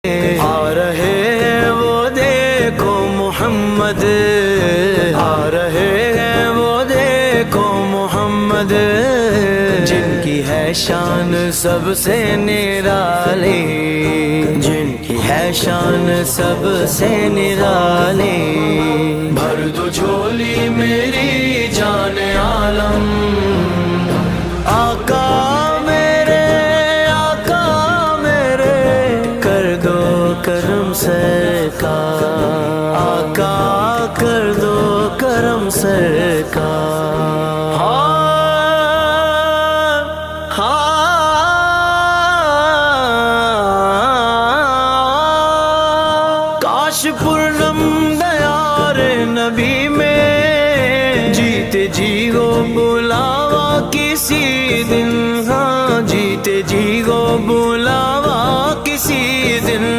آ رہے ہیں وہ دیکھو محمد، آ رہے ہیں وہ دیکھو محمد، جن کی ہے شان سب سے نرالی، جن کی ہے شان سب سے نرالی۔ بھر دو جھولی میری جان عالم، آقا کرم سرکار، آقا کر دو کرم سرکار۔ کاش پورنم دیار نبی میں جیتے جی ہو بلاوا کسی